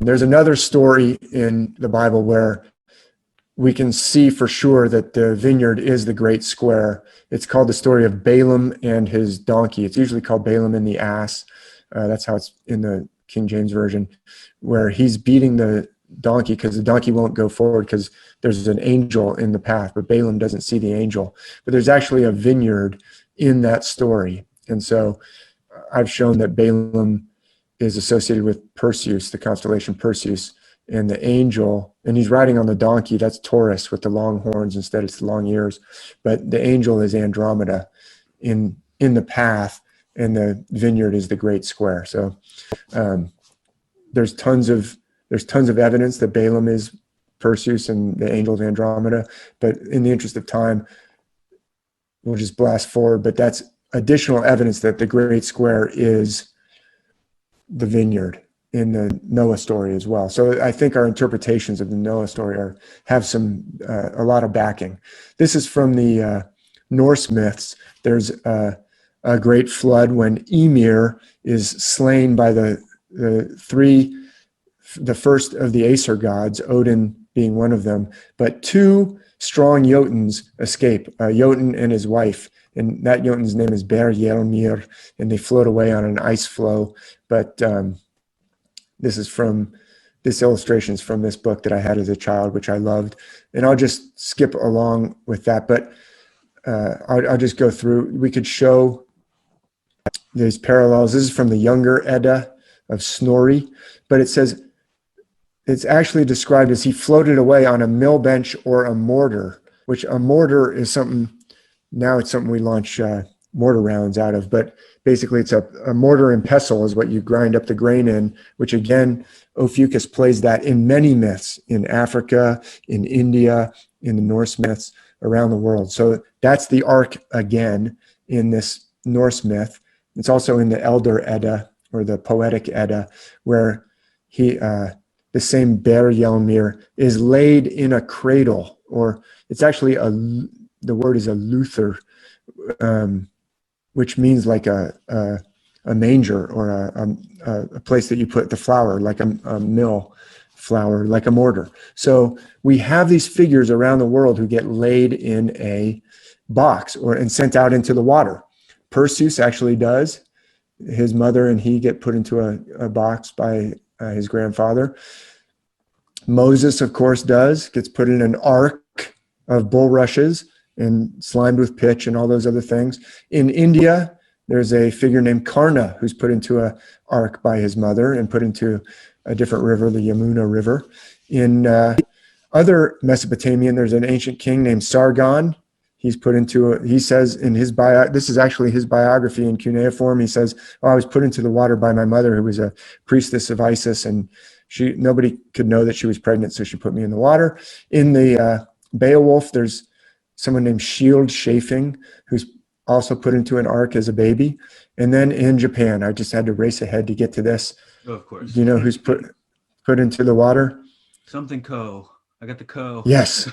There's another story in the Bible where we can see for sure that the vineyard is the great square. It's called the story of Balaam and his donkey. It's usually called Balaam and the ass. That's how it's in the King James Version, where he's beating the donkey because the donkey won't go forward because there's an angel in the path, but Balaam doesn't see the angel. But there's actually a vineyard in that story. And so I've shown that Balaam is associated with Perseus, the constellation Perseus, and the angel, and he's riding on the donkey. That's Taurus with the long horns. Instead, it's the long ears. But the angel is Andromeda in the path, and the vineyard is the great square. So there's tons of evidence that Balaam is Perseus and the angel is Andromeda. But in the interest of time, we'll just blast forward. But that's additional evidence that the great square is the vineyard in the Noah story as well. So I think our interpretations of the Noah story have a lot of backing. This is from the Norse myths. There's a great flood when Ymir is slain by the first of the Aesir gods, Odin being one of them, but two strong Jotuns escape, Jotun and his wife. And that Jotun's name is Bergelmir, and they float away on an ice floe. But this illustration is from this book that I had as a child, which I loved. And I'll just skip along with that, but I'll just go through. We could show these parallels. This is from the Younger Edda of Snorri, but it says, it's actually described as he floated away on a mill bench or a mortar, which a mortar is something. Now it's something we launch mortar rounds out of, but basically it's a mortar and pestle is what you grind up the grain in, which again, Ophiuchus plays that in many myths in Africa, in India, in the Norse myths around the world. So that's the ark again in this Norse myth. It's also in the Elder Edda or the Poetic Edda, where the same Bergelmir is laid in a cradle, or it's actually the word is a luther, which means like a manger or a place that you put the flour, like a mill flour, like a mortar. So we have these figures around the world who get laid in a box and sent out into the water. Perseus actually does. His mother and he get put into a box by his grandfather. Moses, of course, gets put in an ark of bulrushes and slimed with pitch and all those other things. In India, there's a figure named Karna who's put into an ark by his mother and put into a different river, the Yamuna River. In other Mesopotamian, there's an ancient king named Sargon. He's put into he says in his this is actually his biography in cuneiform. He says, I was put into the water by my mother, who was a priestess of Isis, and nobody could know that she was pregnant, so she put me in the water. In the Beowulf, there's someone named Shield Chafing, who's also put into an ark as a baby. And then in Japan, I just had to race ahead to get to this. Oh, of course. Do you know who's put into the water? Something Ko. I got the Ko. Yes,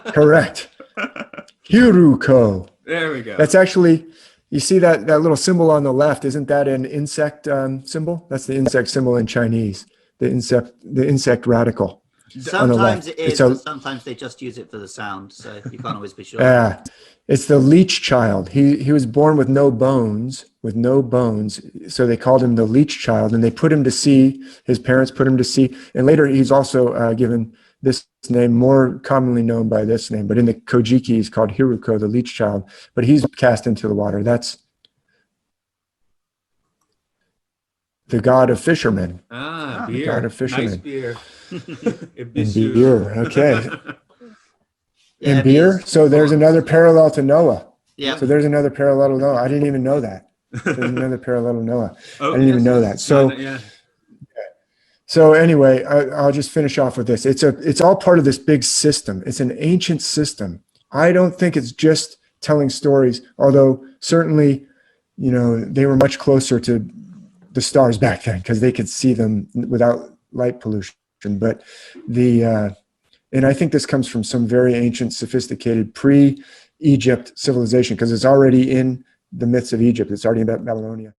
correct. Hiruko. There we go. That's actually, you see that little symbol on the left, isn't that an insect symbol? That's the insect symbol in Chinese, the insect radical. Sometimes it is, but sometimes they just use it for the sound, so you can't always be sure. Yeah, it's the leech child. He was born with no bones, so they called him the leech child, and they put him to sea. His parents put him to sea, and later he's also given this name, more commonly known by this name, but in the Kojiki he's called Hiruko, the leech child, but he's cast into the water. That's the god of fishermen. Beer. God of fishermen. Nice beer. And beer, okay. Yeah, and beer. So there's another parallel to Noah. Yeah. So there's another parallel to Noah. I didn't even know that. There's another parallel to Noah. Oh, I didn't even know that. So, yeah. So anyway, I'll just finish off with this. It's all part of this big system. It's an ancient system. I don't think it's just telling stories, although certainly, they were much closer to the stars back then because they could see them without light pollution. But and I think this comes from some very ancient, sophisticated pre-Egypt civilization, because it's already in the myths of Egypt. It's already about Babylonia.